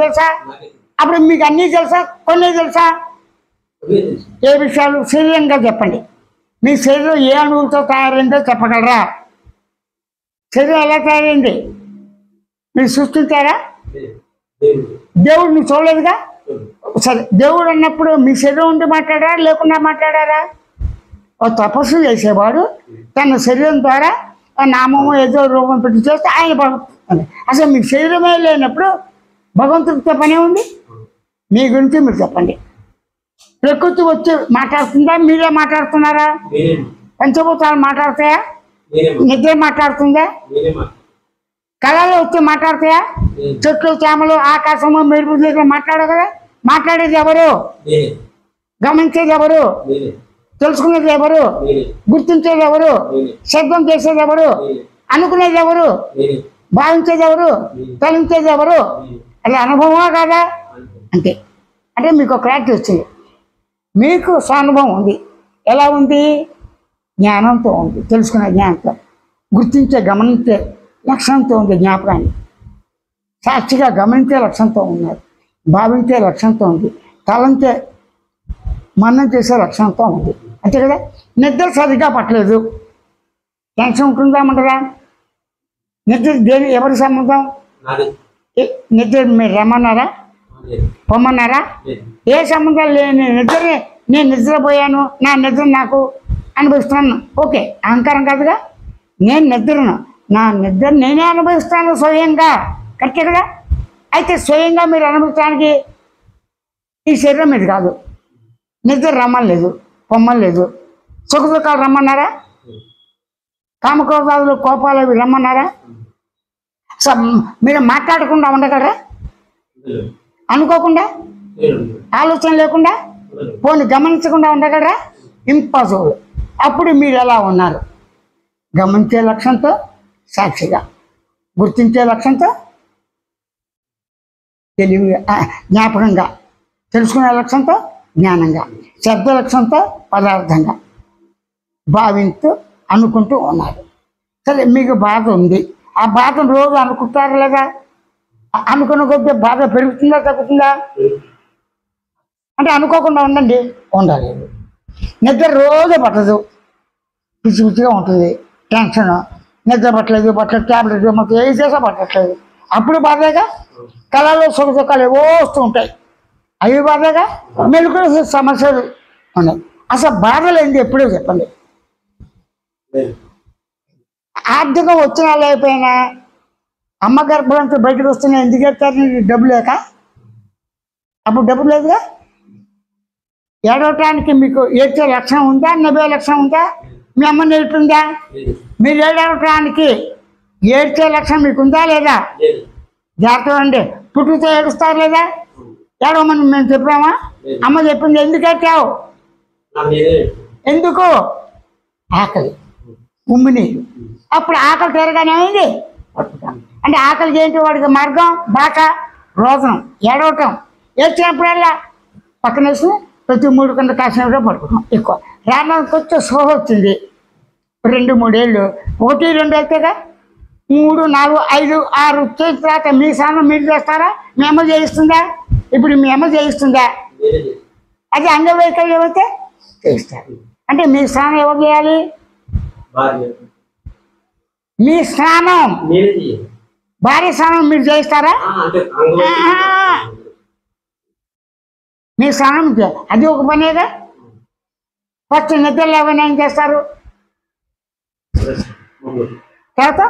తెలుసా? అప్పుడు మీకు అన్నీ తెలుసా? కొన్ని తెలుసా? ఏ విషయాలు శరీరంగా చెప్పండి. మీ శరీరం ఏ అణువులతో తయారైందో చెప్పగలరా? శరీరం ఎలా తయారైంది? మీరు సృష్టించారా? దేవుడు నువ్వు చూడలేదుగా. సరే, దేవుడు అన్నప్పుడు మీ శరీరం ఉండి మాట్లాడారా లేకుండా మాట్లాడారా? ఓ తపస్సు చేసేవాడు తన శరీరం ద్వారా ఆ నామము ఏదో రూపం పెట్టి చేస్తే ఆయన భగవంతుడు. అసలు మీకు శరీరమే లేనప్పుడు భగవంతుడితో పనే ఉంది? మీ గురించి మీరు చెప్పండి. ప్రకృతి వచ్చి మాట్లాడుతుందా? మీరే మాట్లాడుతున్నారా? పంచభూతాలు మాట్లాడతాయా? నిద్ర మాట్లాడుతుందా? కళలో వచ్చి మాట్లాడతాయా? చెట్లు, చేమలు, ఆకాశము, మెరుపు మాట్లాడవు కదా. మాట్లాడేది ఎవరు? గమనించేది ఎవరు? తెలుసుకునేది ఎవరు? గుర్తించేది ఎవరు? శబ్దం చేసేది ఎవరు? అనుకునేది ఎవరు? భావించేది ఎవరు? తలించేది ఎవరు? అది అనుభవమా కాదా? అంతే. అంటే మీకు ఒక క్లారిటీ వచ్చింది. మీకు స్వానుభవం ఉంది. ఎలా ఉంది? జ్ఞానంతో ఉంది. తెలుసుకునే జ్ఞానంతో, గుర్తించే గమనించే లక్ష్యంతో ఉంది. జ్ఞాపకాన్ని సాక్షిగా గమనించే లక్ష్యంతో ఉన్నారు. భావించే లక్ష్యంతో ఉంది. తలంచే మన్నం చేసే లక్ష్యంతో ఉంది. అంతే కదా. నిద్ర సరిగ్గా పట్టలేదు, టెన్షన్ ఉంటుందా ఉండదా? నిద్ర దేని ఎవరి సంబంధం? నిద్ర మీరు రమ్మన్నారా? పొమ్మన్నారా? ఏ సంబంధం లేని నిద్రని నేను నిద్రపోయాను, నా నిద్ర నాకు అనుభవిస్తున్నాను. ఓకే, అహంకారం కాదుగా. నేను నిద్రను, నా నిద్ర నేనే అనుభవిస్తాను స్వయంగా. కరెక్టే కదా. అయితే స్వయంగా మీరు అనుభవించడానికి ఈ శరీరం ఇది కాదు. నిద్ర రమ్మలేదు, పొమ్మలేదు. సుఖ దుఃఖాలు రమ్మన్నారా? కామక్రోధాలు, కోపాలు అవి రమ్మన్నారా? మీరు మాట్లాడకుండా ఉండగలరా? అనుకోకుండా, ఆలోచన లేకుండా, పోనీ గమనించకుండా ఉండగలరా? ఇంపాసిబుల్. అప్పుడు మీరు ఎలా ఉన్నారు? గమనించే లక్ష్యంతో సాక్షిగా, గుర్తించే లక్ష్యంతో తెలివి జ్ఞాపకంగా, తెలుసుకునే లక్ష్యంతో జ్ఞానంగా, శబ్ద లక్ష్యంతో పదార్థంగా భావించు అనుకుంటూ ఉన్నారు. సరే, మీకు బాధ ఉంది. ఆ బాధను రోజు అనుకుంటారు లేదా? అనుకున్న కొద్ది బాధ పెరుగుతుందా తగ్గుతుందా? అంటే అనుకోకుండా ఉండండి, ఉండాలి. నిద్ర రోజు పట్టదు, పిచ్చి పిచ్చిగా ఉంటుంది, టెన్షన్, నిద్ర పట్టలేదు, ట్యాబ్లెట్ మొత్తం ఏ చేసా పట్టట్లేదు. అప్పుడు బాధగా. కళలో సుఖ సుఖాలు ఏవో వస్తూ ఉంటాయి, అవి బాధగా. మెలుకుల సమస్యలు ఉన్నాయి. అసలు బాధలు ఏంటి ఎప్పుడో చెప్పండి. ఆర్థికం వచ్చినా లేకపోయినా అమ్మ గర్భంతో బయటకు వస్తున్నా ఎందుకు చెప్తారు? డబ్బు లేక. అప్పుడు డబ్బు లేదుగా. ఏడవటానికి మీకు ఏడ్చే లక్షణం ఉందా? నవ్వే లక్షణం ఉందా? మీ అమ్మ నేర్పుందా? మీరు ఏడవటానికి ఏడ్చే లక్షణం మీకు ఉందా లేదా? జాగ్రత్త అండి. పుట్టుతో ఏడుస్తారు లేదా? ఏడవమని మేము చెప్పామా? అమ్మ చెప్పింది. ఎందుకు ఏడ్చావు? ఎందుకు? ఆకలి, ఉమ్మిని. అప్పుడు ఆకలి తీరగానే అయింది. అంటే ఆకలికి ఏంటి? వాడికి మార్గం, భాష, రోదనం, ఏడవటం. ఏడ్చినప్పుడల్లా పక్కన వేసి ప్రతి 3 గంటల కాసినప్పుడు పడుకుంటాం. ఎక్కువ రావడానికి వచ్చే సోహ వచ్చింది. 2-3 ఏళ్ళు, 1-2 వెళ్తేగా 3, 4, 5, 6 చేసిన తర్వాత మీ స్నానం మీరు చేస్తారా? మీ అమ్మ చేయిస్తుందా? ఇప్పుడు మీ అమ్మ చేయిస్తుందా? అది అంగవైకల్యం అయితే చేస్తారు. అంటే మీ స్నానం ఎవరు చేయాలి? మీ స్నానం, భార్య స్నానం మీరు చేయిస్తారా? మీ స్నానం అది ఒక పనేగా. ఫస్ట్ నిద్ర లేవని ఏం చేస్తారు? తర్వాత